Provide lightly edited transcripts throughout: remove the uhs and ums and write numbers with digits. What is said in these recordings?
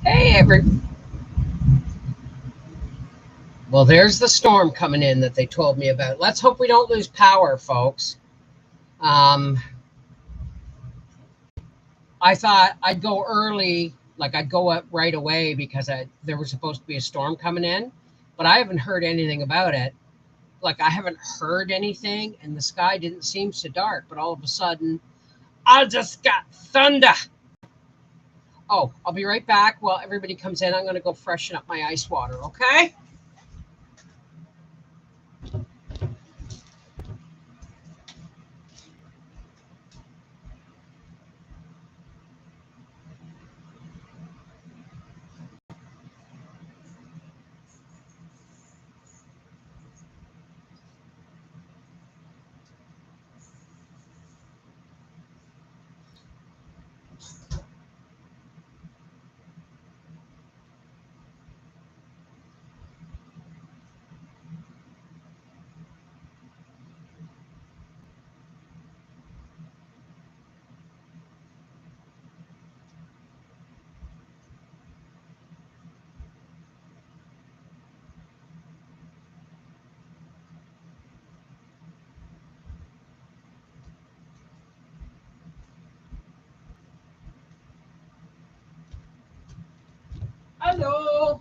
Hey, well, there's the storm coming in that they told me about. Let's hope we don't lose power, folks. Um, I thought I'd go early, like I'd go up right away because there was supposed to be a storm coming in, but I haven't heard anything about it. Like I haven't heard anything, and the sky didn't seem so dark, but all of a sudden, I just got thunder. Oh, I'll be right back while everybody comes in. I'm going to go freshen up my ice water, okay? Hello.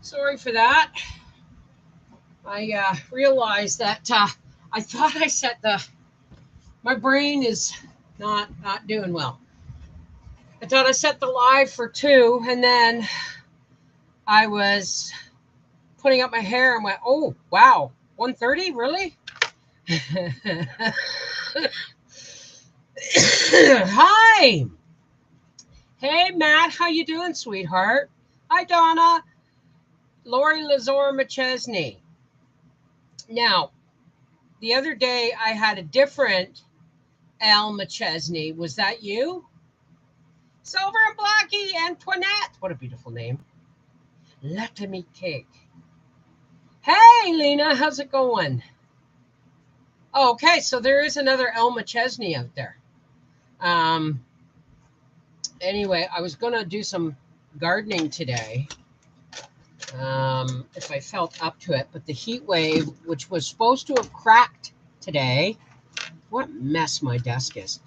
Sorry for that. I realized that I thought I set my brain is not doing well. I thought I set the live for 2, and then I was putting up my hair and went, oh wow, 1:30, really? Hi. Hey Matt, how you doing, sweetheart? Hi Donna. Lori Lazor McChesney. Now, the other day I had a different Al McChesney. Was that you? Silver and Blackie Antoinette. What a beautiful name. Let me cake. Hey, Lena, how's it going? Oh, okay, so there is another El McChesney out there. Anyway, I was going to do some gardening today if I felt up to it, but the heat wave, which was supposed to have cracked today, what a mess my desk is.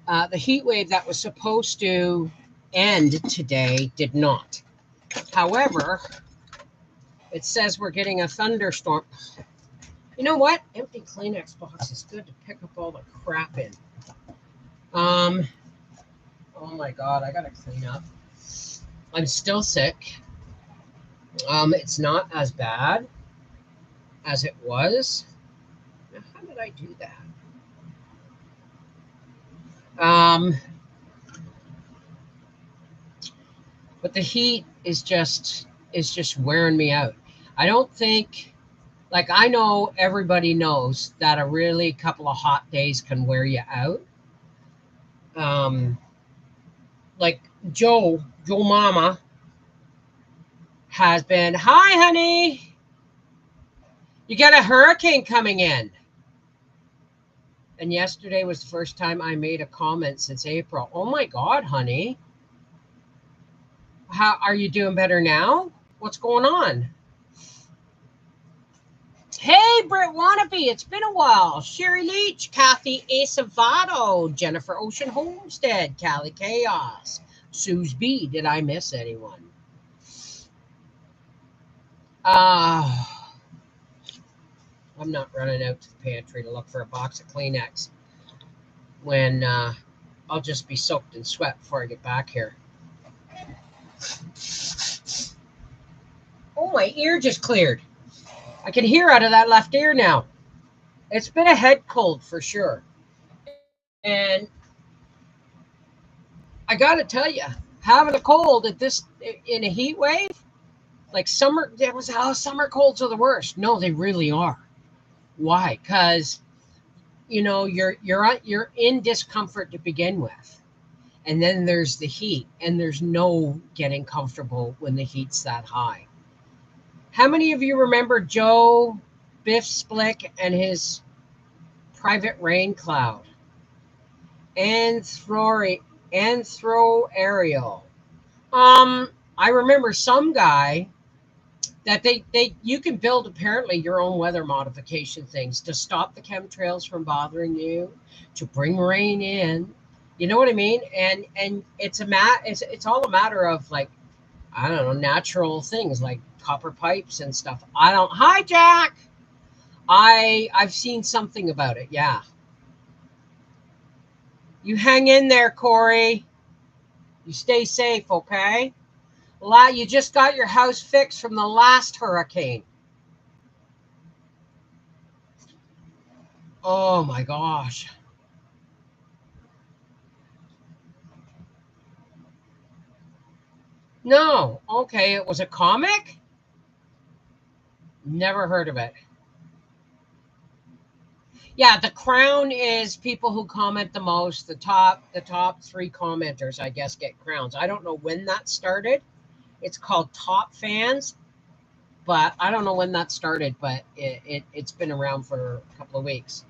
The heat wave that was supposed to end today did not. However, it says we're getting a thunderstorm. You know what? Empty Kleenex box is good to pick up all the crap in. Oh my God, I gotta clean up. I'm still sick. It's not as bad as it was. Now, how did I do that? But the heat is just wearing me out. I don't think, like, I know everybody knows that a really couple of hot days can wear you out. Like Joe Mama has been, hi honey, you got a hurricane coming in. And yesterday was the first time I made a comment since April. Oh my God, honey. How are you doing better now? What's going on? Hey, Britt Wannabe, it's been a while. Sherry Leach, Kathy Acevato, Jennifer Ocean Homestead, Callie Chaos, Suze B. Did I miss anyone? I'm not running out to the pantry to look for a box of Kleenex when I'll just be soaked in sweat before I get back here. Oh, my ear just cleared. I can hear out of that left ear now. It's been a head cold for sure. And I got to tell you, having a cold in a heat wave, like summer, there was summer colds are the worst. No, they really are. Why? Because you're in discomfort to begin with, and then there's the heat, and there's no getting comfortable when the heat's that high. How many of you remember Joe Biff Splick and his private rain cloud? Anthro Aerial. I remember some guy that you can build apparently your own weather modification things to stop the chemtrails from bothering you, to bring rain in. You know what I mean? And it's all a matter of like, I don't know, natural things like copper pipes and stuff. I don't Hi Jack. I've seen something about it. Yeah. You hang in there, Corey. You stay safe, okay? You just got your house fixed from the last hurricane. Oh my gosh. No. Okay, it was a comic? Never heard of it. Yeah, the crown is people who comment the most. The top 3 commenters, I guess, get crowns. I don't know when that started. It's called Top Fans, but I don't know when that started, but it's been around for a couple of weeks.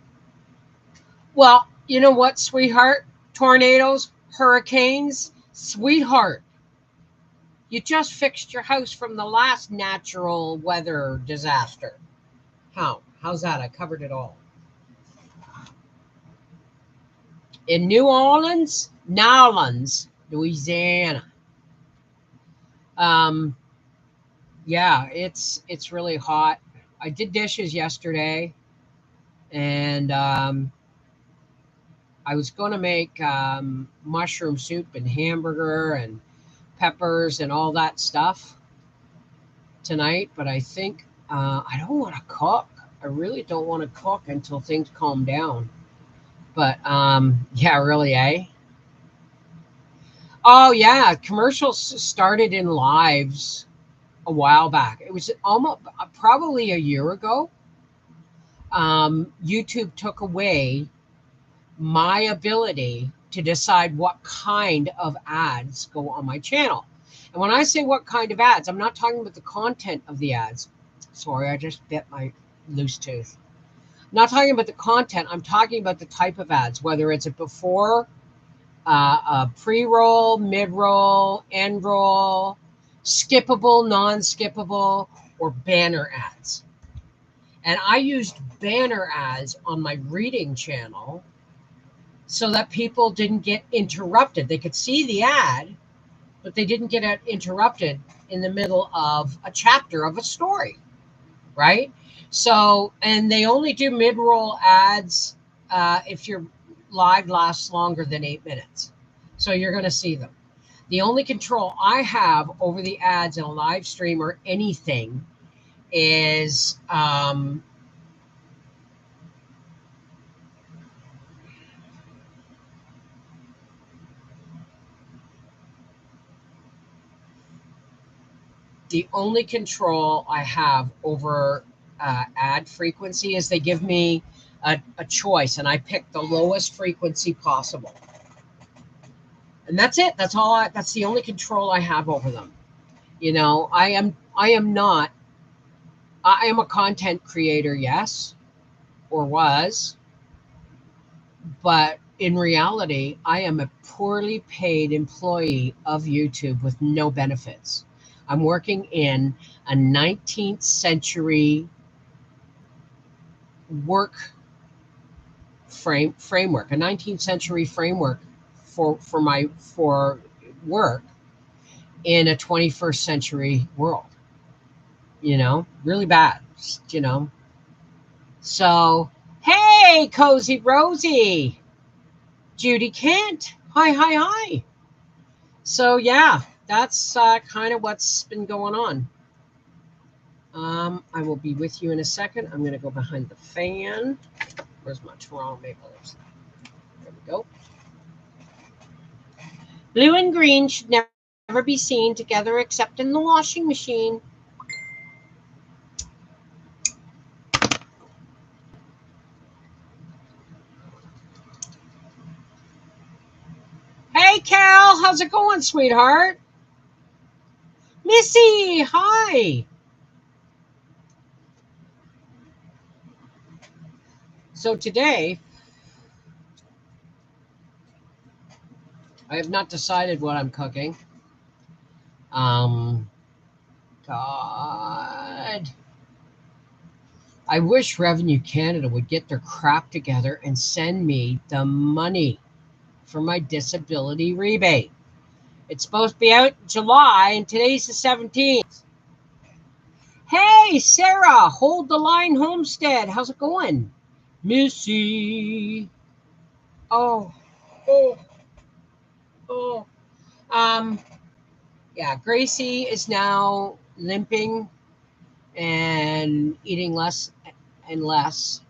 Well, you know what, sweetheart? Tornadoes, hurricanes, sweetheart. You just fixed your house from the last natural weather disaster. How's that? I covered it all. In New Orleans, Louisiana. Yeah, it's really hot. I did dishes yesterday, and I was going to make mushroom soup and hamburger and peppers and all that stuff tonight, but I think I don't want to cook. I really don't want to cook until things calm down. But yeah, really, eh? Oh yeah, commercials started in lives a while back. It was almost probably a year ago. YouTube took away my ability to decide what kind of ads go on my channel. And when I say what kind of ads, I'm not talking about the content of the ads. Sorry, I just bit my loose tooth. I'm not talking about the content. I'm talking about the type of ads, whether it's a before, a pre-roll, mid-roll, end roll, skippable, non-skippable, or banner ads. And I used banner ads on my reading channel so that people didn't get interrupted. They could see the ad, but they didn't get interrupted in the middle of a chapter of a story, right? So, and they only do mid-roll ads if your live lasts longer than 8 minutes. So you're going to see them. The only control I have over the ads in a live stream or anything is the only control I have over ad frequency is they give me a choice, and I pick the lowest frequency possible, and that's it. That's the only control I have over them. You know, I am not. I am a content creator, yes, or was, but in reality, I am a poorly paid employee of YouTube with no benefits. I'm working in a 19th century framework, a 19th century framework for work in a 21st century world. You know, really bad. You know, so hey, Cozy Rosie, Judy Kent, hi. So yeah, that's kind of what's been going on. I will be with you in a second. I'm going to go behind the fan. Where's my Toronto Maple Leafs? There we go. Blue and green should never be seen together except in the washing machine. Hey, Cal, how's it going, sweetheart? Missy, hi. So today, I have not decided what I'm cooking. God. I wish Revenue Canada would get their crap together and send me the money for my disability rebate. It's supposed to be out in July, and today's the 17th. Hey, Sarah, hold the line, Homestead. How's it going? Missy. Oh, oh, oh. Yeah, Gracie is now limping and eating less and less.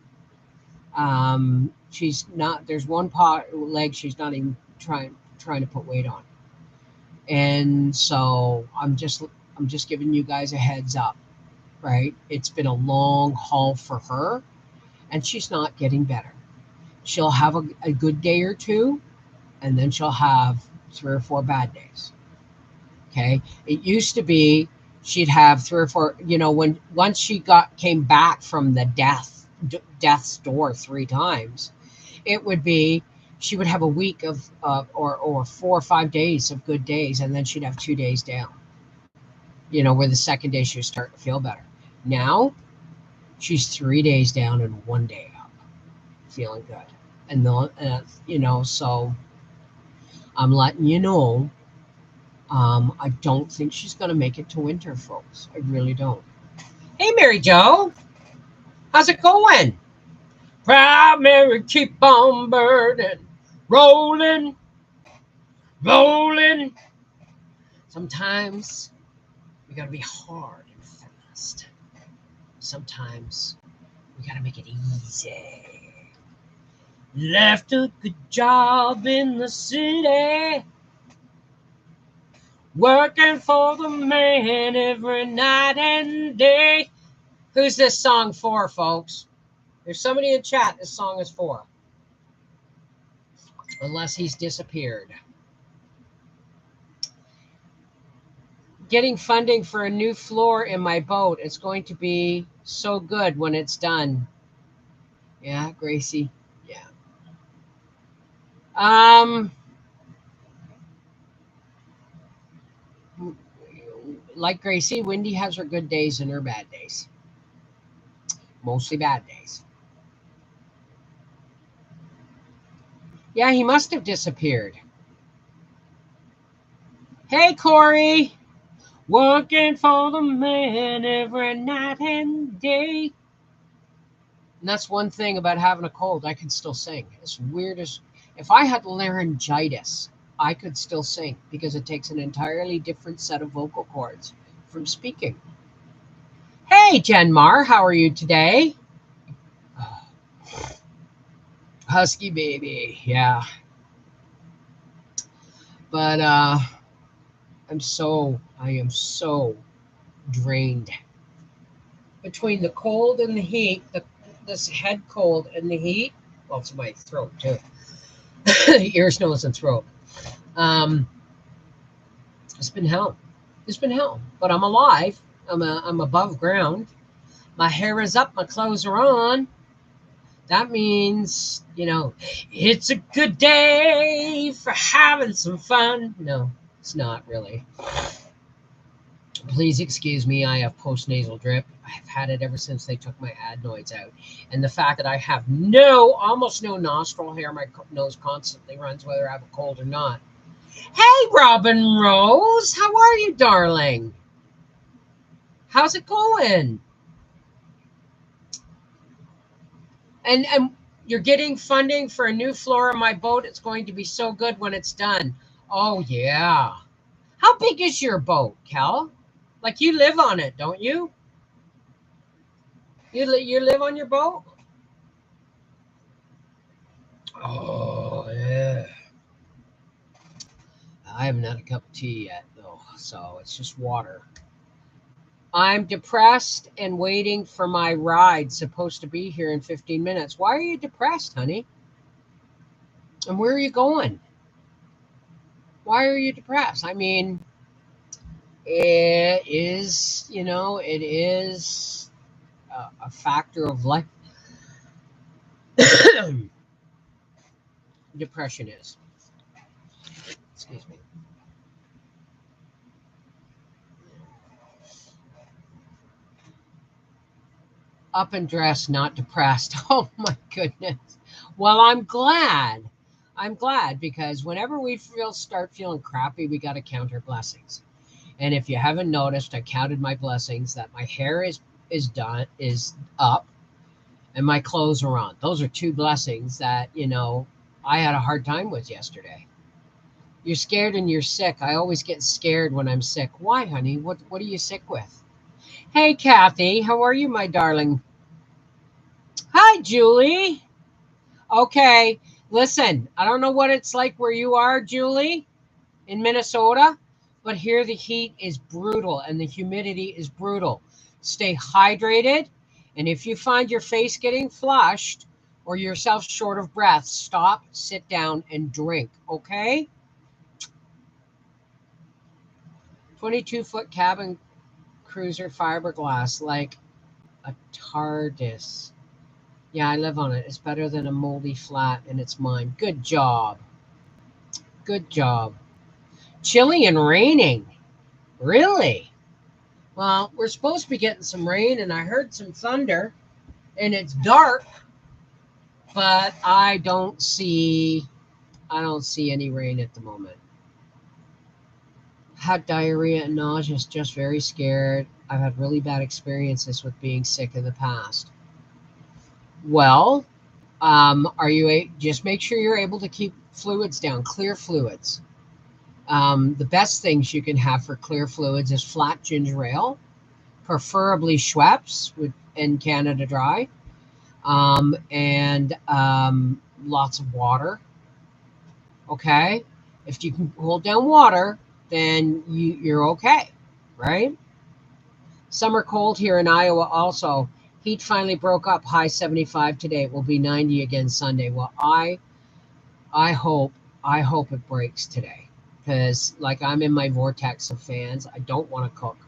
She's not. There's one leg she's not even trying to put weight on, and so I'm just giving you guys a heads up, right? It's been a long haul for her, and she's not getting better. She'll have a good day or two, and then she'll have 3 or 4 bad days. Okay, it used to be she'd have 3 or 4. When once she came back from the death's door 3 times, it would be she would have a week of or 4 or 5 days of good days, and then she'd have 2 days down. Where the second day she was starting to feel better. Now she's 3 days down and 1 day up, feeling good. And so I'm letting you know. I don't think she's going to make it to winter, folks. I really don't. Hey, Mary Jo. How's it going? Proud Mary, keep on burning. Rolling. Rolling. Sometimes we got to be hard and fast. Sometimes we got to make it easy. Left a good job in the city. Working for the man every night and day. Who's this song for, folks? There's somebody in chat this song is for. Unless he's disappeared. Getting funding for a new floor in my boat. It's going to be so good when it's done. Yeah, Gracie. Yeah. Like Gracie, Wendy has her good days and her bad days. Mostly bad days. Yeah, he must have disappeared. Hey, Corey. Working for the man every night and day. And that's one thing about having a cold. I can still sing. As weird as if I had laryngitis, I could still sing because it takes an entirely different set of vocal cords from speaking. Hey, Jenmar, how are you today? Husky baby, yeah. But I am so drained. Between the cold and the heat, this head cold and the heat, well, it's my throat too. Ears, nose, and throat. It's been hell. It's been hell. But I'm alive. I'm above ground. My hair is up. My clothes are on. That means, it's a good day for having some fun. No, it's not really. Please excuse me. I have postnasal drip. I've had it ever since they took my adenoids out. And the fact that I have almost no nostril hair, my nose constantly runs whether I have a cold or not. Hey, Robin Rose. How are you, darling? How's it going? And you're getting funding for a new floor on my boat. It's going to be so good when it's done. Oh, yeah. How big is your boat, Cal? Like, you live on it, don't you? You live on your boat? Oh, yeah. I haven't had a cup of tea yet, though, so it's just water. I'm depressed and waiting for my ride, supposed to be here in 15 minutes. Why are you depressed, honey? And where are you going? Why are you depressed? I mean, it is, it is a factor of life. Depression is. Excuse me. Up and dressed, not depressed. Oh my goodness. Well, I'm glad. I'm glad because whenever we start feeling crappy, we got to count our blessings. And if you haven't noticed, I counted my blessings that my hair is up and my clothes are on. Those are two blessings that, I had a hard time with yesterday. You're scared and you're sick. I always get scared when I'm sick. Why, honey? What are you sick with? Hey, Kathy, how are you, my darling? Hi, Julie. Okay, listen, I don't know what it's like where you are, Julie, in Minnesota, but here the heat is brutal and the humidity is brutal. Stay hydrated, and if you find your face getting flushed or yourself short of breath, stop, sit down, and drink, okay? 22-foot cabin cruiser fiberglass, like a TARDIS. Yeah, I live on it. It's better than a moldy flat, and it's mine. Good job. Good job. Chilly and raining. Really? Well, we're supposed to be getting some rain, and I heard some thunder, and it's dark, but I don't see any rain at the moment. Had diarrhea and nausea, just very scared. I've had really bad experiences with being sick in the past. Well, just make sure you're able to keep fluids down, clear fluids. The best things you can have for clear fluids is flat ginger ale, preferably Schweppes in Canada Dry, and lots of water. Okay, if you can hold down water, then you're okay, right? Summer cold here in Iowa also. Heat finally broke up, high 75 today. It will be 90 again Sunday. Well, I hope it breaks today because I'm in my vortex of fans. I don't want to cook.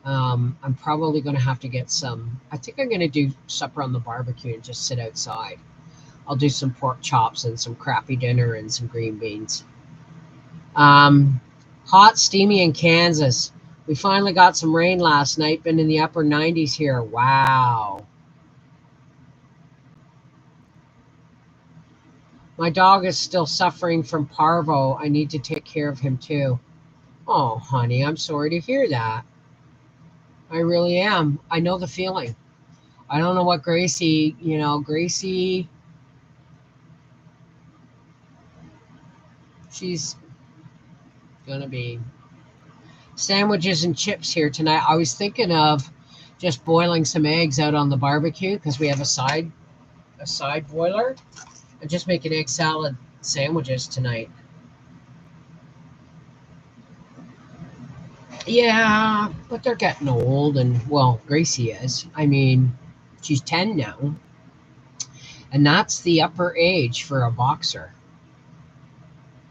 I'm probably going to have to get some. I think I'm going to do supper on the barbecue and just sit outside. I'll do some pork chops and some crappy dinner and some green beans. Hot, steamy in Kansas. We finally got some rain last night. Been in the upper 90s here. Wow. My dog is still suffering from parvo. I need to take care of him too. Oh, honey, I'm sorry to hear that. I really am. I know the feeling. I don't know what Gracie, she's going to be sandwiches and chips here tonight. I was thinking of just boiling some eggs out on the barbecue because we have a side boiler, and just making egg salad sandwiches tonight. Yeah, but they're getting old, and well, Gracie is. I mean, she's 10 now, and that's the upper age for a boxer.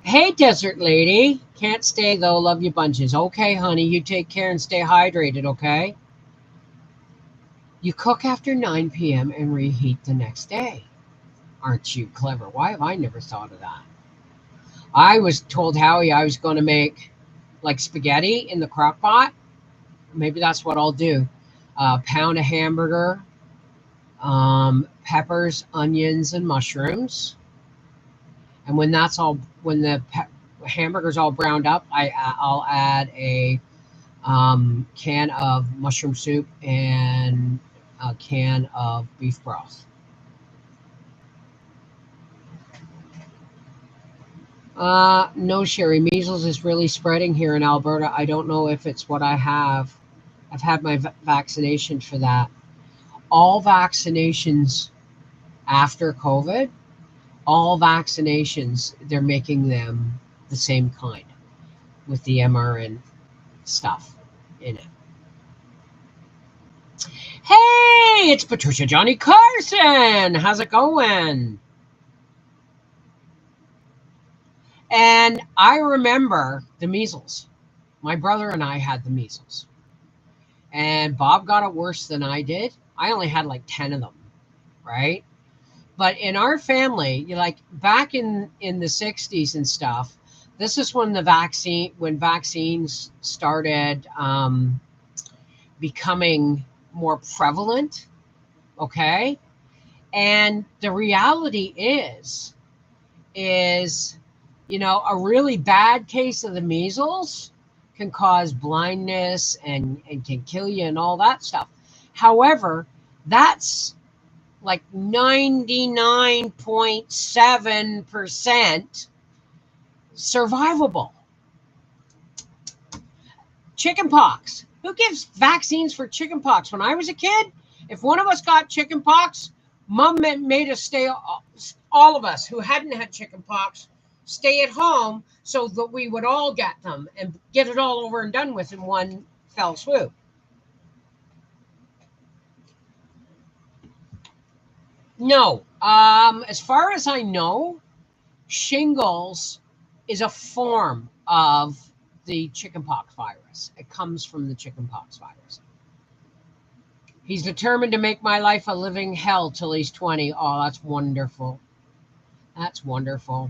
Hey, desert lady. Can't stay though. Love you bunches. Okay, honey, you take care and stay hydrated, okay? You cook after 9 p.m. and reheat the next day. Aren't you clever? Why have I never thought of that? I was told Howie I was going to make like spaghetti in the crock pot. Maybe that's what I'll do. Pound of hamburger, peppers, onions, and mushrooms. And when the hamburger's all browned up, I'll add a can of mushroom soup and a can of beef broth. No, Sherry, measles is really spreading here in Alberta. I don't know if it's what I have. I've had my vaccination for that. All vaccinations after COVID, all vaccinations, they're making them the same kind with the mRNA stuff in it. Hey, it's Patricia Johnny Carson. How's it going? And I remember the measles. My brother and I had the measles. And Bob got it worse than I did. I only had like 10 of them, right? But in our family, back in the 60s and stuff, this is when vaccines started becoming more prevalent. Okay. And the reality is, a really bad case of the measles can cause blindness and can kill you and all that stuff. However, that's like 99.7% survivable. Chickenpox. Who gives vaccines for chickenpox? When I was a kid, if one of us got chickenpox, Mom made us stay, all of us who hadn't had chickenpox, stay at home so that we would all get them and get it all over and done with in one fell swoop. No. As far as I know, shingles is a form of the chickenpox virus. It comes from the chickenpox virus. He's determined to make my life a living hell till he's 20. Oh, that's wonderful. That's wonderful.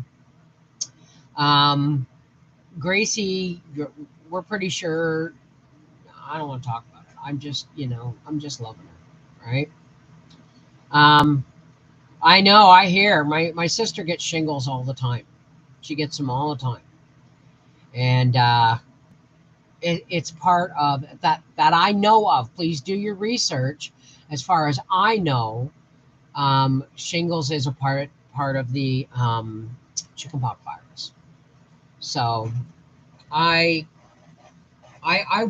Gracie, we're pretty sure. I don't want to talk about it. I'm just loving her, right? I know. I hear my sister gets shingles all the time. She gets them all the time, and it's part of that I know of. Please do your research. As far as I know, shingles is a part of the chickenpox virus. So I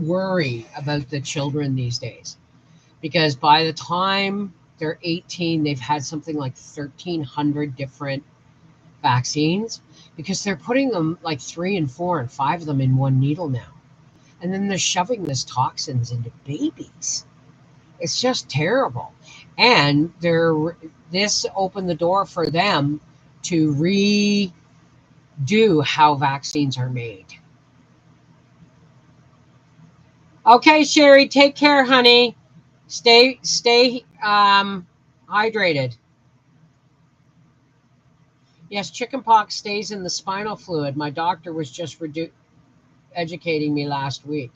worry about the children these days, because by the time they're 18, they've had something like 1,300 different vaccines, because they're putting them like 3 and 4 and 5 of them in one needle now. And then they're shoving this toxins into babies. It's just terrible. And this opened the door for them to redo how vaccines are made. Okay, Sherry, take care, honey. Stay hydrated. Yes, chickenpox stays in the spinal fluid. My doctor was just educating me last week.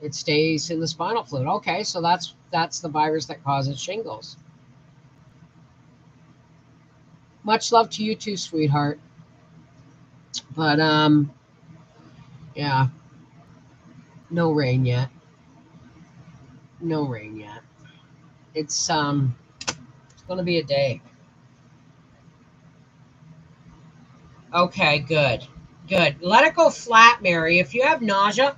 It stays in the spinal fluid. Okay, so that's the virus that causes shingles. Much love to you too, sweetheart. But yeah, no rain yet. No rain yet. It's going to be a day. Okay, good. Good. Let it go flat, Mary. If you have nausea,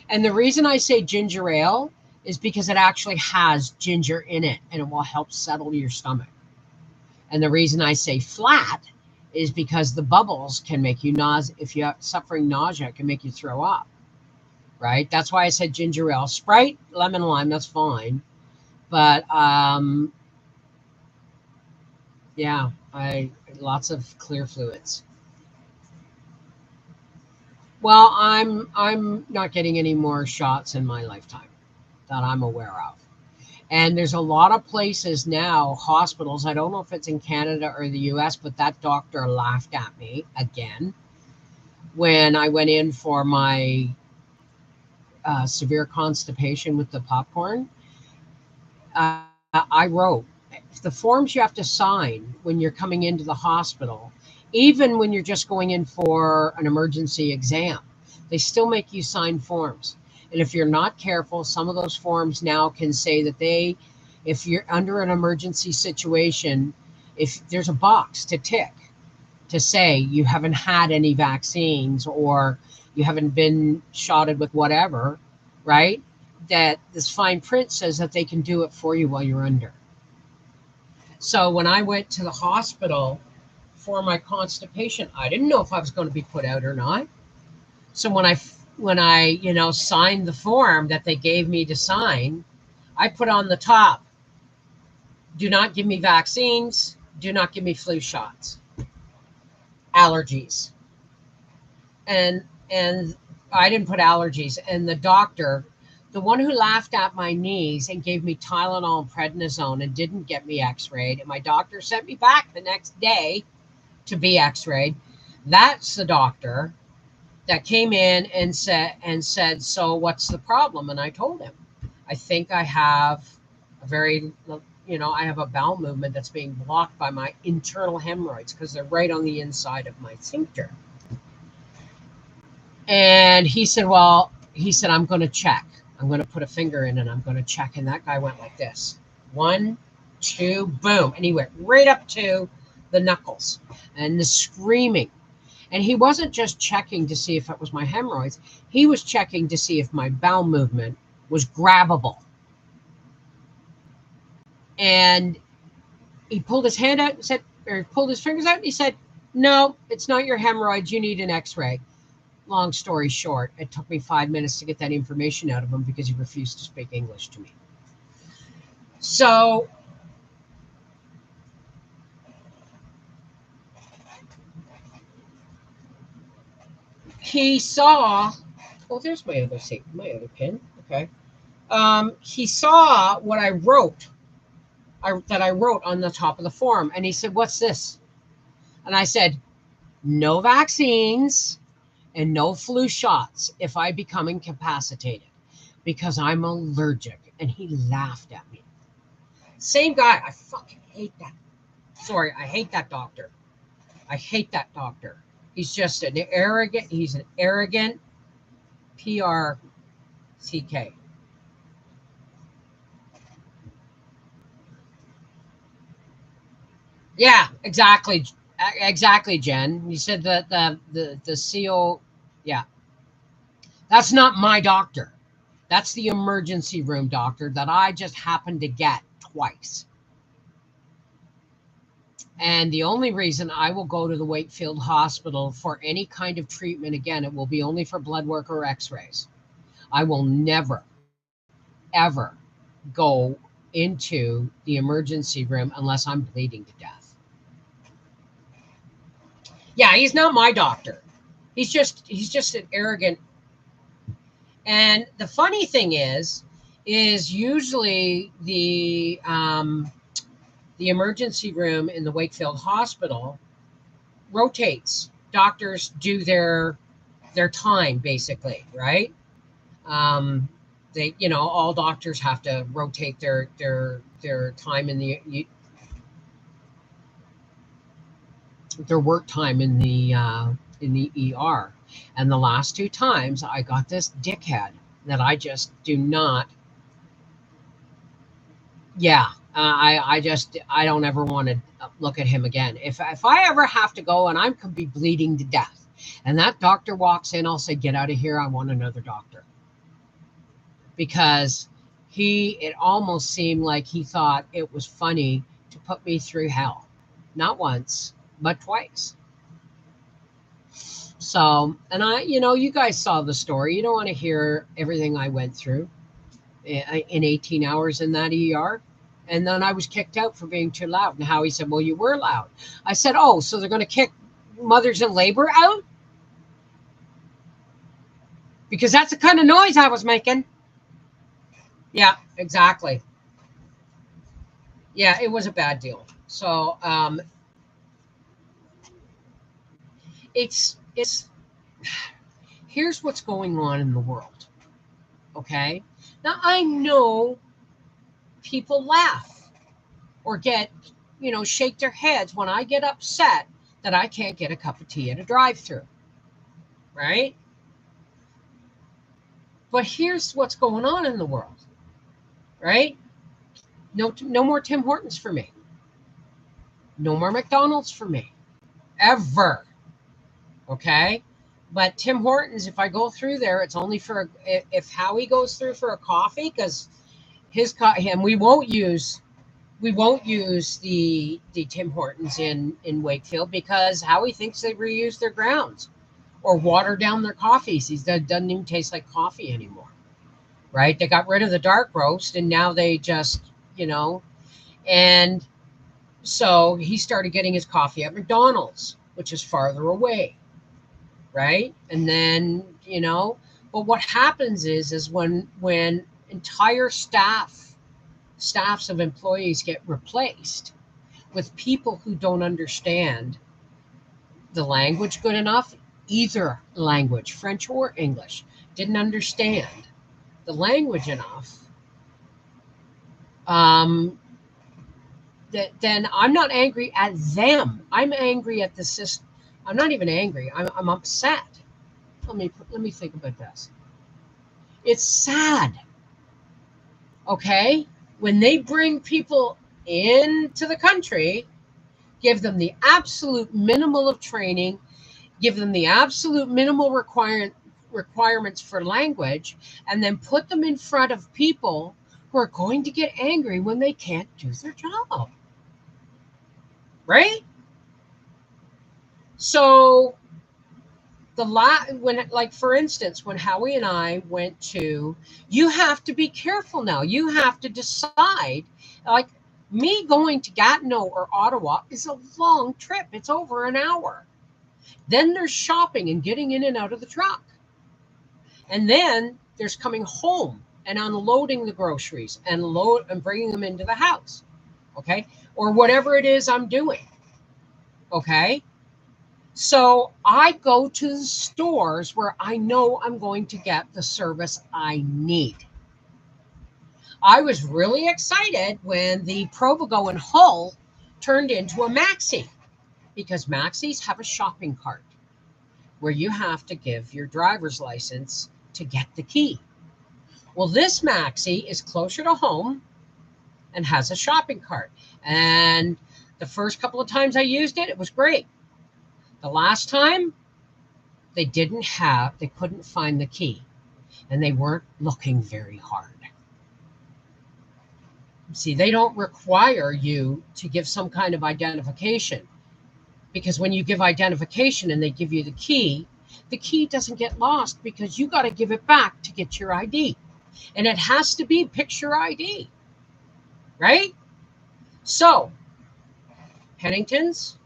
and the reason I say ginger ale is because it actually has ginger in it, and it will help settle your stomach. And the reason I say flat is because the bubbles can make you nausea. If you're suffering nausea, it can make you throw up, right? That's why I said ginger ale. Sprite, lemon, lime, that's fine. But yeah, lots of clear fluids. Well, I'm not getting any more shots in my lifetime that I'm aware of. And there's a lot of places now, hospitals, I don't know if it's in Canada or the US, but that doctor laughed at me again when I went in for my severe constipation with the popcorn. I wrote the forms you have to sign when you're coming into the hospital, even when you're just going in for an emergency exam. They still make you sign forms. And if you're not careful, some of those forms now can say that if you're under an emergency situation, if there's a box to tick to say you haven't had any vaccines or you haven't been shotted with whatever, right? That this fine print says that they can do it for you while you're under. So when I went to the hospital for my constipation, I didn't know if I was going to be put out or not. So when I signed the form that they gave me to sign, I put on the top, do not give me vaccines, do not give me flu shots, allergies. And I didn't put allergies. And the doctor, the one who laughed at my knees and gave me Tylenol and prednisone and didn't get me x-rayed, and my doctor sent me back the next day to be x-rayed, that's the doctor that came in and said, so what's the problem? And I told him, I think I have a very, I have a bowel movement that's being blocked by my internal hemorrhoids because they're right on the inside of my sphincter. And he said, I'm going to check. I'm going to put a finger in and I'm going to check. And that guy went like this. 1, 2, boom. And he went right up to the knuckles and the screaming. And he wasn't just checking to see if it was my hemorrhoids. He was checking to see if my bowel movement was grabbable. And he pulled his hand out and said, or pulled his fingers out and he said, no, it's not your hemorrhoids. You need an x-ray. Long story short, it took me 5 minutes to get that information out of him because he refused to speak English to me. So he saw, oh, there's my other pin. Okay. He saw what I wrote, that I wrote on the top of the form. And he said, what's this? And I said, no vaccines and no flu shots if I become incapacitated because I'm allergic. And he laughed at me. Same guy. I fucking hate that. Sorry, I hate that doctor. I hate that doctor. He's just an arrogant PRCK. Yeah, exactly. Exactly, Jen. You said that the CO, yeah. That's not my doctor. That's the emergency room doctor that I just happened to get twice. And the only reason I will go to the Wakefield Hospital for any kind of treatment, again, it will be only for blood work or x-rays. I will never, ever go into the emergency room unless I'm bleeding to death. Yeah, he's not my doctor. He's just an arrogant. And the funny thing is usually the emergency room in the Wakefield Hospital rotates. Doctors do their time basically, right? They, all doctors have to rotate their time in their work time in the ER. And the last 2 times I got this dickhead that I just do not. Yeah, I don't ever want to look at him again. If I ever have to go and I could be bleeding to death, and that doctor walks in, I'll say, get out of here. I want another doctor. Because it almost seemed like he thought it was funny to put me through hell. Not once, but twice. So, and you guys saw the story. You don't want to hear everything I went through in 18 hours in that ER. And then I was kicked out for being too loud. And Howie said, well, you were loud. I said, oh, so they're going to kick mothers in labor out? Because that's the kind of noise I was making. Yeah, exactly. Yeah, it was a bad deal. So it's here's what's going on in the world. Okay. Now I know people laugh or get, shake their heads when I get upset that I can't get a cup of tea at a drive-thru. Right? But here's what's going on in the world. Right? No more Tim Hortons for me. No more McDonald's for me. Ever. Okay? But Tim Hortons, if I go through there, it's only for if Howie goes through for a coffee, because and we won't use the Tim Hortons in Wakefield because Howie thinks they reuse their grounds or water down their coffees. He doesn't even taste like coffee anymore. Right? They got rid of the dark roast and now they just, and so he started getting his coffee at McDonald's, which is farther away. Right? And then, but what happens is when entire staffs of employees get replaced with people who don't understand the language good enough, either language, French or English, didn't understand the language enough, then I'm not angry at them. I'm angry at the system. I'm not even angry. I'm upset. Let me think about this. It's sad. Okay? When they bring people into the country, give them the absolute minimal of training, give them the absolute minimal requirements for language, and then put them in front of people who are going to get angry when they can't do their job. Right? So like for instance, when Howie and I went to, you have to be careful now. You have to decide, like me going to Gatineau or Ottawa is a long trip. It's over an hour. Then there's shopping and getting in and out of the truck. And then there's coming home and unloading the groceries and bringing them into the house. Okay? Or whatever it is I'm doing. Okay? So I go to the stores where I know I'm going to get the service I need. I was really excited when the Provigo in Hull turned into a Maxi, because Maxis have a shopping cart where you have to give your driver's license to get the key. Well, this Maxi is closer to home and has a shopping cart. And the first couple of times I used it, it was great. The last time, they couldn't find the key, and they weren't looking very hard. See, they don't require you to give some kind of identification, because when you give identification and they give you the key doesn't get lost, because you got to give it back to get your ID, and it has to be picture ID, right? So, Pennington's,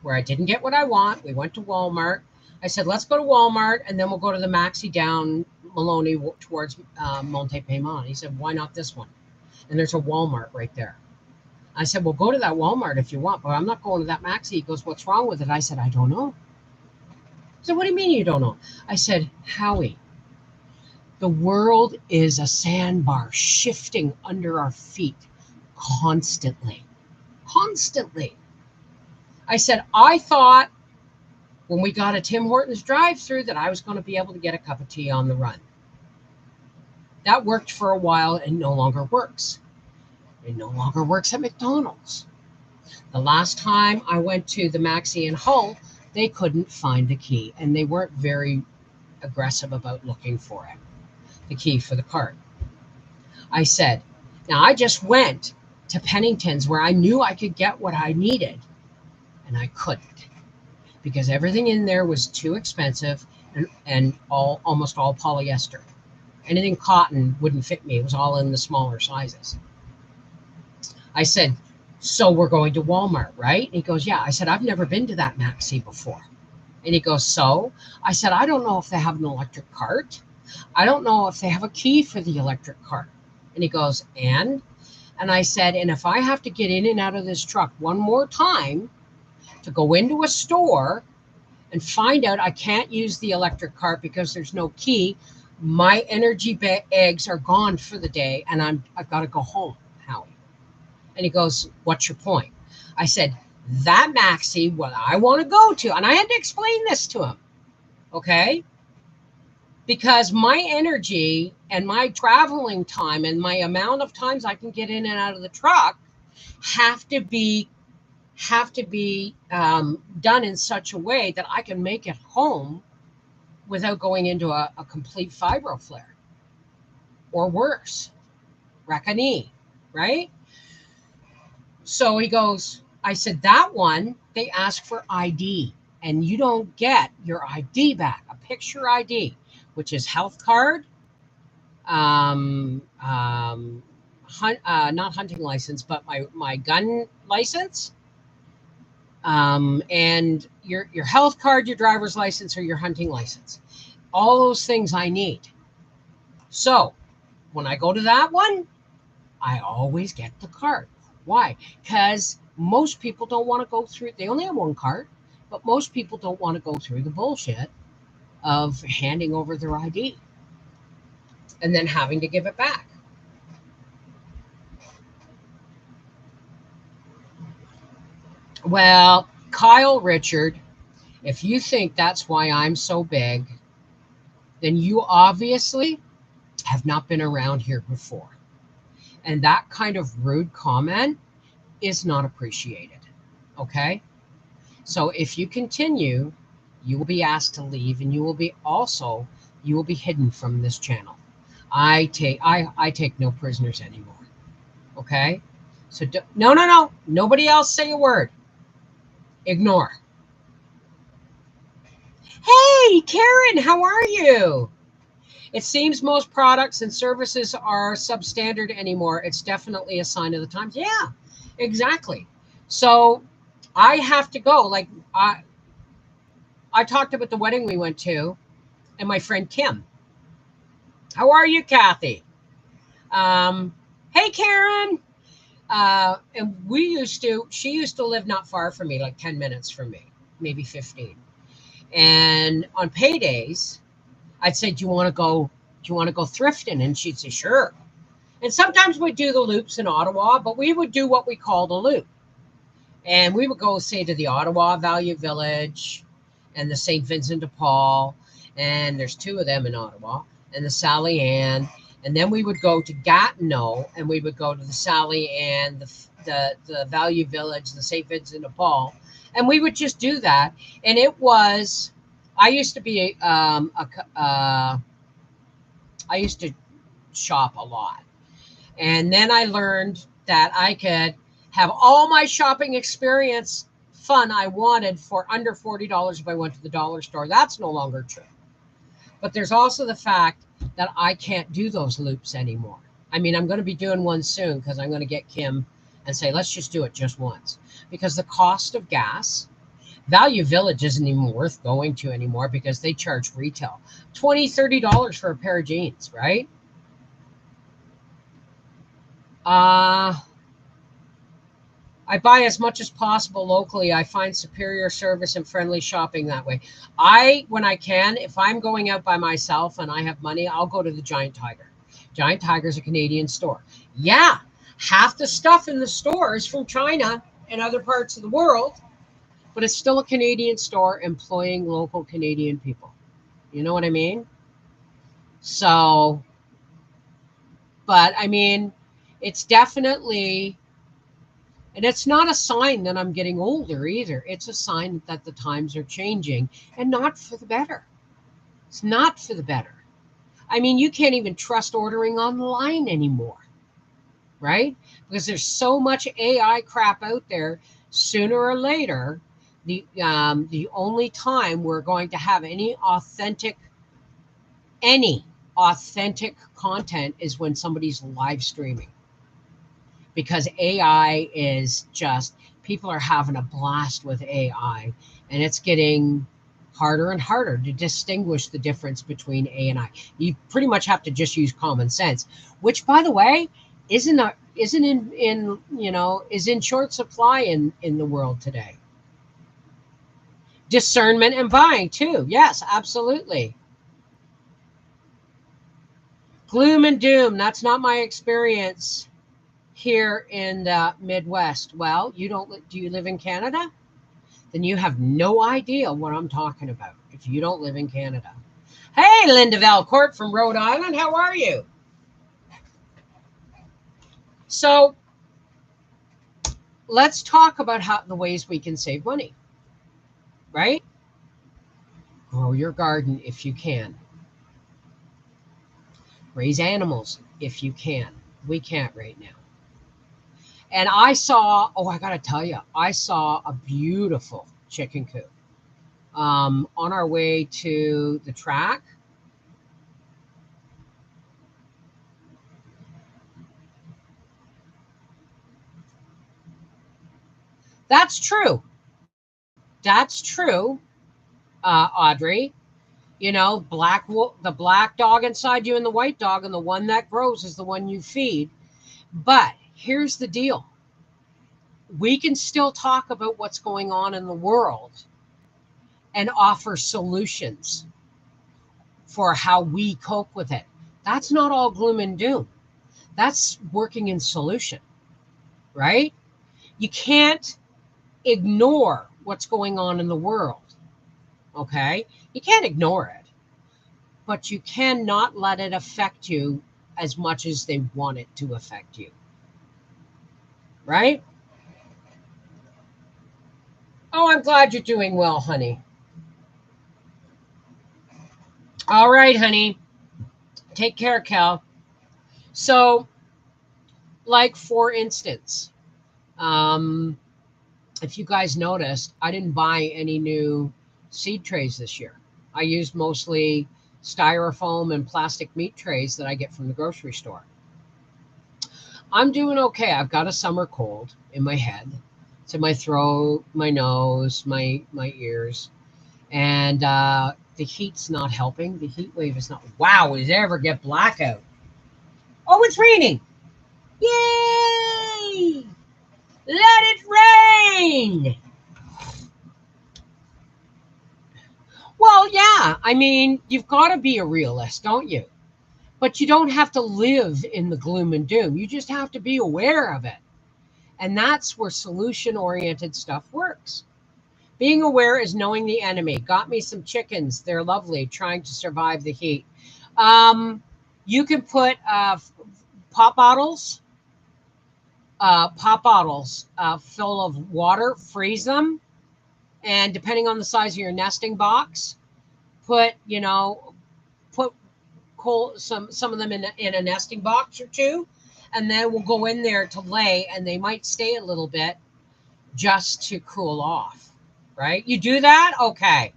where I didn't get what I want, we went to Walmart. I said, let's go to Walmart, and then we'll go to the Maxi down Maloney towards Monte-Payment. He said, why not this one? And there's a Walmart right there. I said, well, go to that Walmart if you want, but I'm not going to that Maxi. He goes, what's wrong with it? I said, I don't know. He said, what do you mean you don't know? I said, Howie, the world is a sandbar shifting under our feet constantly. Constantly. I said, I thought when we got a Tim Hortons drive-thru that I was going to be able to get a cup of tea on the run. That worked for a while and no longer works. It no longer works at McDonald's. The last time I went to the Maxi in Hull, they couldn't find the key, and they weren't very aggressive about looking for it, the key for the cart. I said, now I just went to Pennington's where I knew I could get what I needed, and I couldn't, because everything in there was too expensive and almost all polyester. Anything cotton wouldn't fit me. It was all in the smaller sizes. I said, so we're going to Walmart, right? And he goes, yeah. I said, I've never been to that Maxi before. And he goes, so? I said, I don't know if they have an electric cart. I don't know if they have a key for the electric cart. And he goes, and I said, and if I have to get in and out of this truck one more time to go into a store and find out I can't use the electric cart because there's no key, my energy eggs are gone for the day, and I've got to go home, Howie. And he goes, what's your point? I said, that Maxi, what I want to go to, and I had to explain this to him, okay? Because my energy and my traveling time and my amount of times I can get in and out of the truck have to be done in such a way that I can make it home without going into a complete fibro flare or worse, Racani, right? So he goes, I said, that one, they ask for ID, and you don't get your ID back, a picture ID, which is health card, not hunting license, but my gun license, and your health card, your driver's license, or your hunting license. All those things I need. So when I go to that one, I always get the cart. Why? Because most people don't want to go through, they only have one cart, but most people don't want to go through the bullshit of handing over their ID and then having to give it back. Well, Kyle Richard, if you think that's why I'm so big, then you obviously have not been around here before. And that kind of rude comment is not appreciated. Okay? So if you continue, you will be asked to leave, and you will be hidden from this channel. I take no prisoners anymore. Okay? So no. Nobody else say a word. Ignore. Hey, Karen, how are you? It seems most products and services are substandard anymore. It's definitely a sign of the times. Yeah, exactly. So I have to go. Like I talked about the wedding we went to and my friend Kim. How are you, Kathy? Hey, Karen. And she used to live not far from me, like 10 minutes from me, maybe 15. And on paydays, I'd say, do you want to go thrifting? And she'd say, sure. And sometimes we'd do the loops in Ottawa, but we would do what we called a loop. And we would go, say, to the Ottawa Value Village and the St. Vincent de Paul. And there's two of them in Ottawa, and the Sally Ann. And then we would go to Gatineau, and we would go to the Sally Ann, the Value Village, the St. Vincent de Paul. And we would just do that. And it was, I used to shop a lot. And then I learned that I could have all my shopping experience fun I wanted for under $40 if I went to the dollar store. That's no longer true. But there's also the fact that I can't do those loops anymore. I mean, I'm going to be doing one soon because I'm going to get Kim and say, let's just do it just once. Because the cost of gas, Value Village isn't even worth going to anymore because they charge retail $20, $30 for a pair of jeans, right? I buy as much as possible locally. I find superior service and friendly shopping that way. When I can, if I'm going out by myself and I have money, I'll go to the Giant Tiger. Giant Tiger is a Canadian store. Yeah, half the stuff in the store is from China and other parts of the world, but it's still a Canadian store employing local Canadian people. You know what I mean? So, but I mean, it's definitely, and it's not a sign that I'm getting older either. It's a sign that the times are changing and not for the better. It's not for the better. I mean, you can't even trust ordering online anymore, right? Because there's so much AI crap out there. Sooner or later, the only time we're going to have any authentic content is when somebody's live streaming. Because AI is just, people are having a blast with AI, and it's getting harder and harder to distinguish the difference between A and I. You pretty much have to just use common sense, which, by the way, is in short supply in the world today. Discernment and buying too. Yes, absolutely. Gloom and doom. That's not my experience here in the Midwest. Well, do you live in Canada? Then you have no idea what I'm talking about if you don't live in Canada. Hey, Linda Valcourt from Rhode Island. How are you? So let's talk about the ways we can save money, right? Grow your garden if you can. Raise animals if you can. We can't right now. And I got to tell you, I saw a beautiful chicken coop on our way to the track. That's true. That's true, Audrey. You know, the black dog inside you and the white dog, and the one that grows is the one you feed. But here's the deal. We can still talk about what's going on in the world and offer solutions. for how we cope with it. That's not all gloom and doom. That's working in solution, right? You can't ignore what's going on in the world, okay? You can't ignore it, but you cannot let it affect you as much as they want it to affect you, right? Oh, I'm glad you're doing well, honey. All right, honey. Take care, Cal. So, like, for instance, if you guys noticed, I didn't buy any new seed trays this year. I used mostly styrofoam and plastic meat trays that I get from the grocery store. I'm doing okay. I've got a summer cold in my head. It's in my throat, my nose, my ears. And the heat's not helping. The heat wave is not. Wow, does it ever get blackout? Oh, it's raining. Yay! Let it rain! Well, yeah. I mean, you've got to be a realist, don't you? But you don't have to live in the gloom and doom. You just have to be aware of it. And that's where solution-oriented stuff works. Being aware is knowing the enemy. Got me some chickens. They're lovely, trying to survive the heat. You can put pop bottles full of water, freeze them, and depending on the size of your nesting box, put some of them in a nesting box or two, and then we'll go in there to lay, and they might stay a little bit just to cool off, right? You do that? Okay.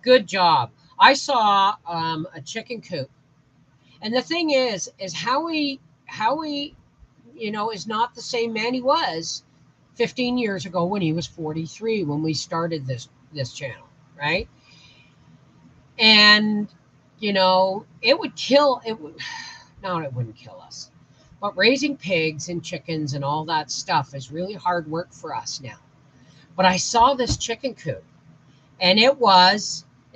Good job. I saw a chicken coop. And the thing is Howie, is not the same man he was 15 years ago when he was 43, when we started this channel, right? And, it wouldn't kill us. But raising pigs and chickens and all that stuff is really hard work for us now. But I saw this chicken coop, and it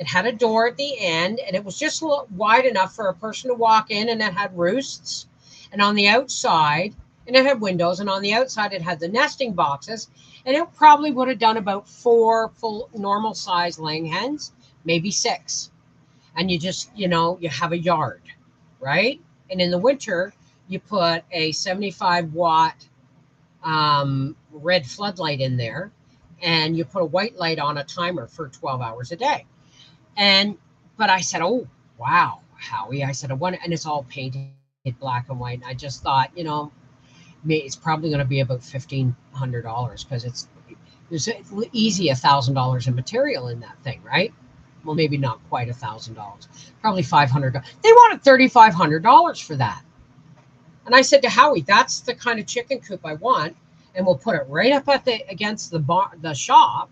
had a door at the end, and it was just wide enough for a person to walk in, and it had roosts. And on the outside, and it had windows, and on the outside it had the nesting boxes, and it probably would have done about 4 full normal size laying hens, maybe 6. And you just, you have a yard, right? And in the winter, you put a 75-watt red floodlight in there, and you put a white light on a timer for 12 hours a day. But I said, oh, wow, Howie. I said, I wonder, and it's all painted black and white. And I just thought, it's probably going to be about $1,500 because there's easy $1,000 in material in that thing, right? Well, maybe not quite $1,000, probably $500. They wanted $3,500 for that. And I said to Howie, that's the kind of chicken coop I want. And we'll put it right up against the shop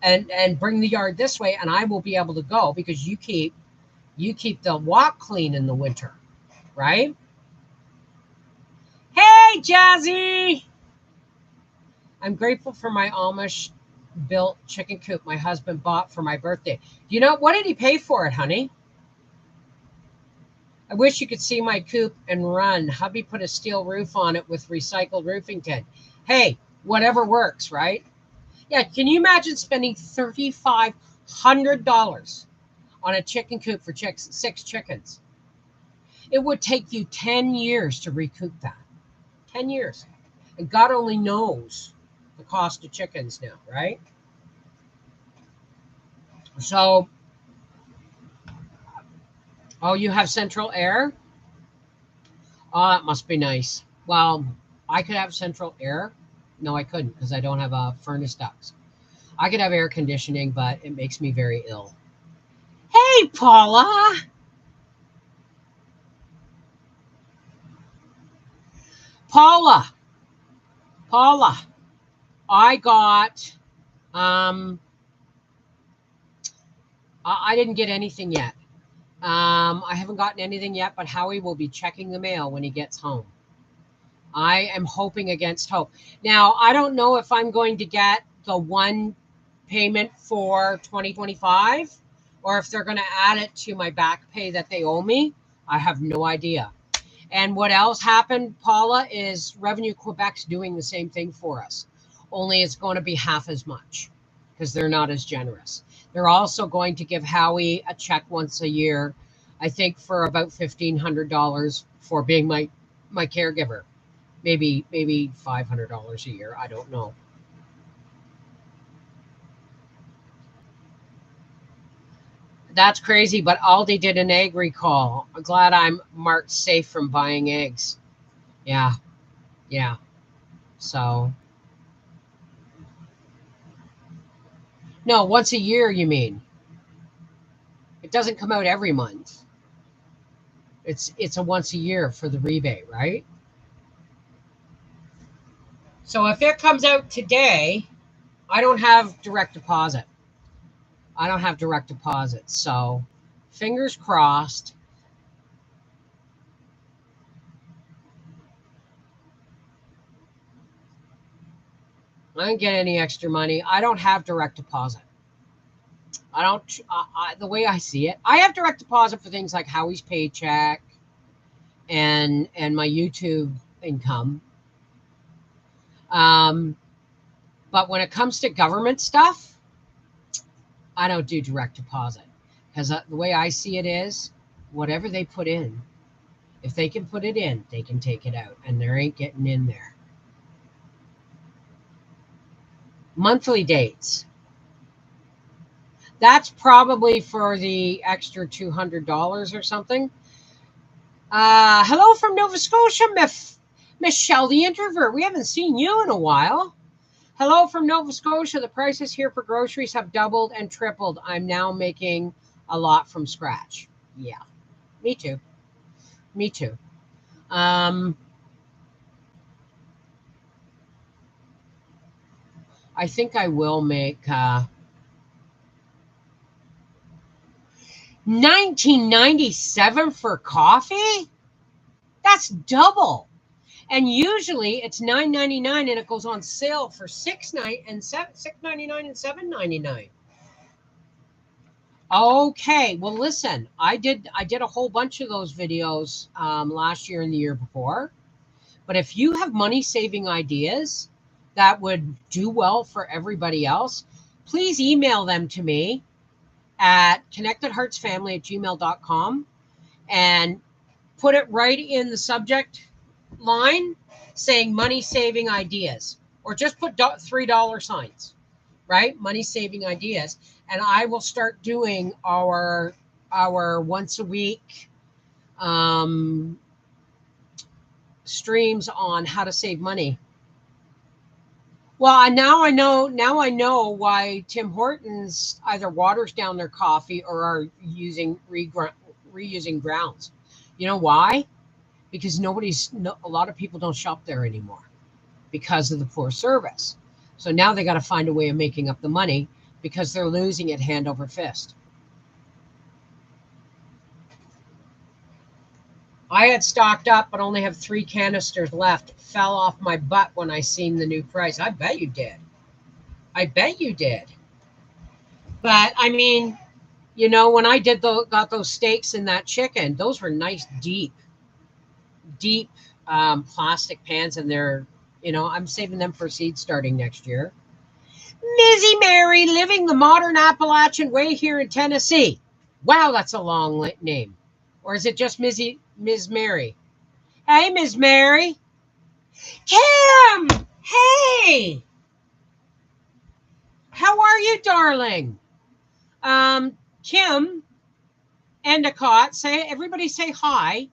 and bring the yard this way. And I will be able to go because you keep the walk clean in the winter, right? Hey, Jazzy. I'm grateful for my Amish built chicken coop my husband bought for my birthday. What did he pay for it, honey? I wish you could see my coop and run. Hubby put a steel roof on it with recycled roofing tin. Hey, whatever works, right? Yeah, can you imagine spending $3,500 on a chicken coop for 6 chickens? It would take you 10 years to recoup that. 10 years. And God only knows the cost of chickens now, right? So, oh, you have central air? Oh, that must be nice. Well, I could have central air. No, I couldn't because I don't have a furnace ducts. I could have air conditioning, but it makes me very ill. Hey, Paula. Paula, I got, I didn't get anything yet. I haven't gotten anything yet, but Howie will be checking the mail when he gets home. I am hoping against hope. Now, I don't know if I'm going to get the one payment for 2025 or if they're going to add it to my back pay that they owe me. I have no idea. And what else happened, Paula, is Revenue Quebec's doing the same thing for us. Only it's going to be half as much because they're not as generous. They're also going to give Howie a check once a year, I think for about $1,500 for being my caregiver. Maybe $500 a year. I don't know. That's crazy, but Aldi did an egg recall. I'm glad I'm marked safe from buying eggs. Yeah, yeah. So, no, once a year, you mean? It doesn't come out every month. It's a once a year for the rebate, right? So if it comes out today, I don't have direct deposit. I don't have direct deposit. So, fingers crossed. I don't get any extra money. I don't have direct deposit. I don't. The way I see it, I have direct deposit for things like Howie's paycheck and my YouTube income. But when it comes to government stuff, I don't do direct deposit because the way I see it is, whatever they put in, if they can put it in, they can take it out, and there ain't getting in there. Monthly dates. That's probably for the extra $200 or something. Hello from Nova Scotia, Michelle the introvert. We haven't seen you in a while. Hello from Nova Scotia. The prices here for groceries have doubled and tripled. I'm now making a lot from scratch. Yeah, me too. Me too. I think I will make $19.97 for coffee. That's double. And usually it's $9.99 and it goes on sale for $6.99 and $7.99. Okay, well listen, I did a whole bunch of those videos last year and the year before. But if you have money saving ideas that would do well for everybody else, please email them to me at connectedheartsfamily@gmail.com and put it right in the subject line saying money saving ideas, or just put $3 signs, right? Money saving ideas. And I will start doing our once a week streams on how to save money. Well, now I know why Tim Hortons either waters down their coffee or are using reusing grounds. You know why? Because a lot of people don't shop there anymore because of the poor service. So now they got to find a way of making up the money because they're losing it hand over fist. I had stocked up but only have 3 canisters left. Fell off my butt when I seen the new price. I bet you did. I bet you did. But I mean, you know, when I got those steaks and that chicken, those were nice, deep plastic pans, and they're, you know, I'm saving them for seed starting next year. Mizzy Mary, living the modern Appalachian way here in Tennessee. Wow, that's a long name. Or is it just Ms. Mary? Hey, Ms. Mary. Kim! Hey! How are you, darling? Kim Endicott, everybody say hi.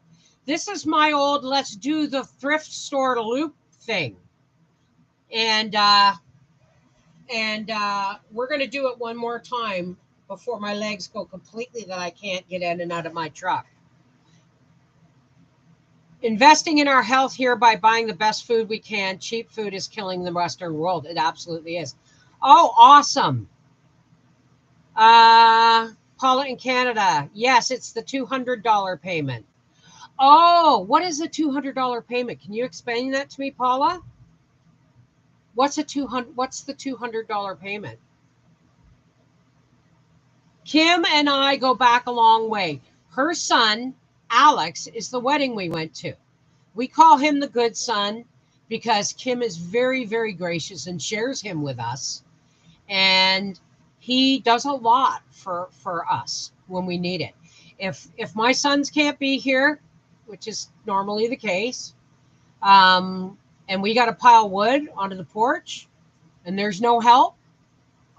This is my old let's do the thrift store loop thing. And we're going to do it one more time before my legs go completely that I can't get in and out of my truck. Investing in our health here by buying the best food we can. Cheap food is killing the Western world. It absolutely is. Oh, awesome. Paula in Canada. Yes, it's the $200 payment. Oh, what is the $200 payment? Can you explain that to me, Paula? What's the $200 payment? Kim and I go back a long way. Her son, Alex, is the wedding we went to. We call him the good son because Kim is very, very gracious and shares him with us. And he does a lot for us when we need it. If my sons can't be here, which is normally the case, and we got to pile wood onto the porch and there's no help,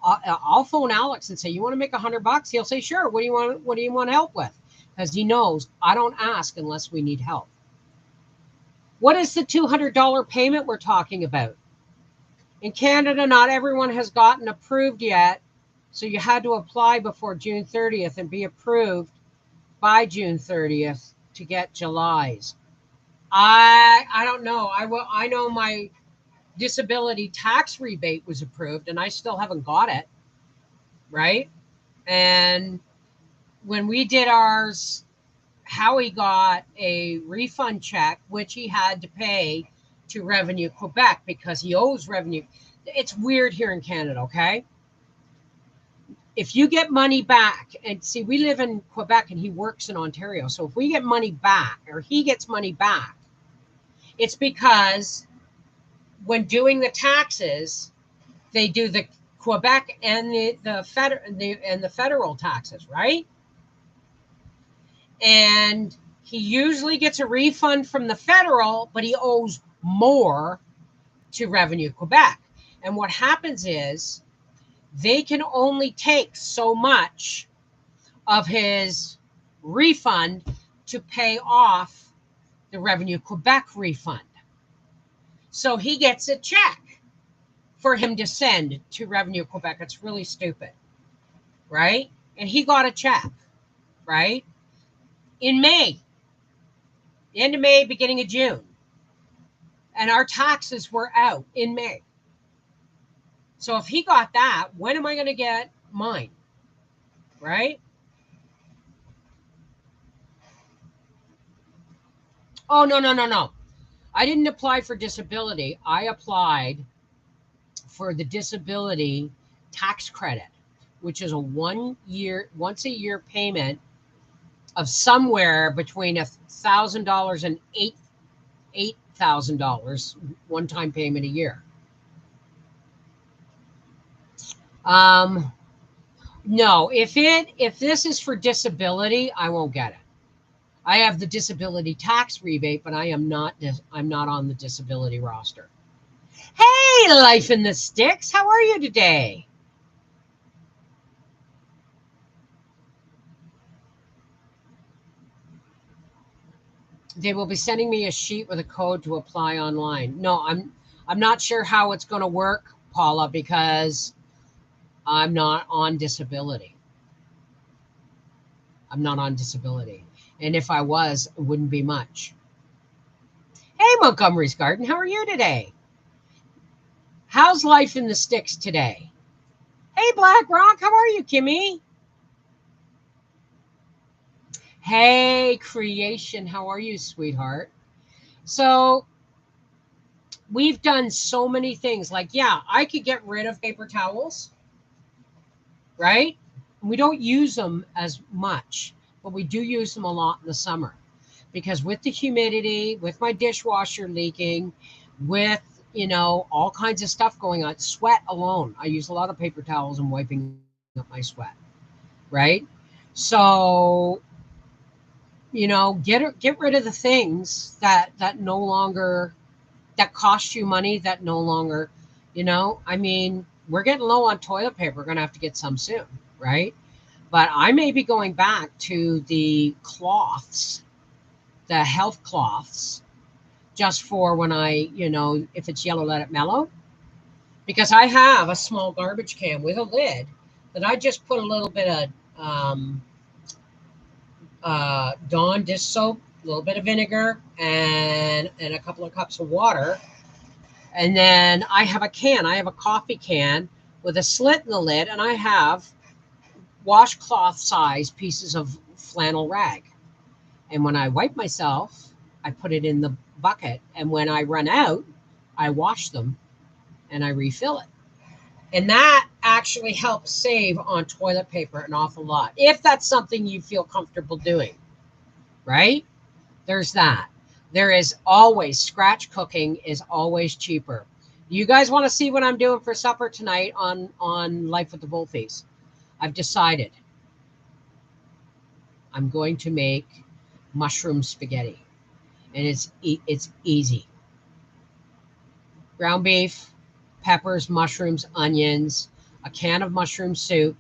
I'll phone Alex and say, you want to make $100? He'll say, sure. What do you want help with? Because he knows I don't ask unless we need help. What is the $200 payment we're talking about? In Canada, not everyone has gotten approved yet. So you had to apply before June 30th and be approved by June 30th to get July's. I don't know. I know my disability tax rebate was approved and I still haven't got it. Right? And when we did ours, Howie got a refund check, which he had to pay to Revenue Quebec because he owes revenue. It's weird here in Canada, okay? If you get money back, and see, we live in Quebec and he works in Ontario. So if we get money back or he gets money back, it's because when doing the taxes, they do the Quebec and the federal taxes, right? And he usually gets a refund from the federal, but he owes more to Revenue Quebec. And what happens is they can only take so much of his refund to pay off the Revenue Quebec refund. So he gets a check for him to send to Revenue Quebec. It's really stupid, right? And he got a check, right? In May, end of May, beginning of June. And our taxes were out in May. So if he got that, when am I going to get mine? Right? Oh, no. I didn't apply for disability. I applied for the disability tax credit, which is a once a year payment of somewhere between $1,000 and $8,000 one-time payment a year. No, if this is for disability, I won't get it. I have the disability tax rebate, but I'm not on the disability roster. Hey, Life in the Sticks, how are you today? They will be sending me a sheet with a code to apply online. No, I'm not sure how it's going to work, Paula, because I'm not on disability. I'm not on disability. And if I was, it wouldn't be much. Hey, Montgomery's Garden, how are you today? How's life in the sticks today? Hey, Black Rock, how are you, Kimmy? Hey, Creation, how are you, sweetheart? So we've done so many things. Like, yeah, I could get rid of paper towels, right? We don't use them as much, but we do use them a lot in the summer because with the humidity, with my dishwasher leaking, with, all kinds of stuff going on, sweat alone, I use a lot of paper towels and wiping up my sweat, right? So, get rid of the things that no longer, that cost you money, that no longer, we're getting low on toilet paper. We're going to have to get some soon, right? But I may be going back to the cloths, the health cloths, just for when I, if it's yellow, let it mellow. Because I have a small garbage can with a lid that I just put a little bit of Dawn dish soap, a little bit of vinegar, and a couple of cups of water. And then I have a coffee can with a slit in the lid, and I have washcloth size pieces of flannel rag. And when I wipe myself, I put it in the bucket. And when I run out, I wash them and I refill it. And that actually help save on toilet paper an awful lot, if that's something you feel comfortable doing, right? There's that. There is always, scratch cooking is always cheaper. You guys want to see what I'm doing for supper tonight on Life with the Wolfies? I've decided I'm going to make mushroom spaghetti, and it's easy. Ground beef, peppers, mushrooms, onions, a can of mushroom soup,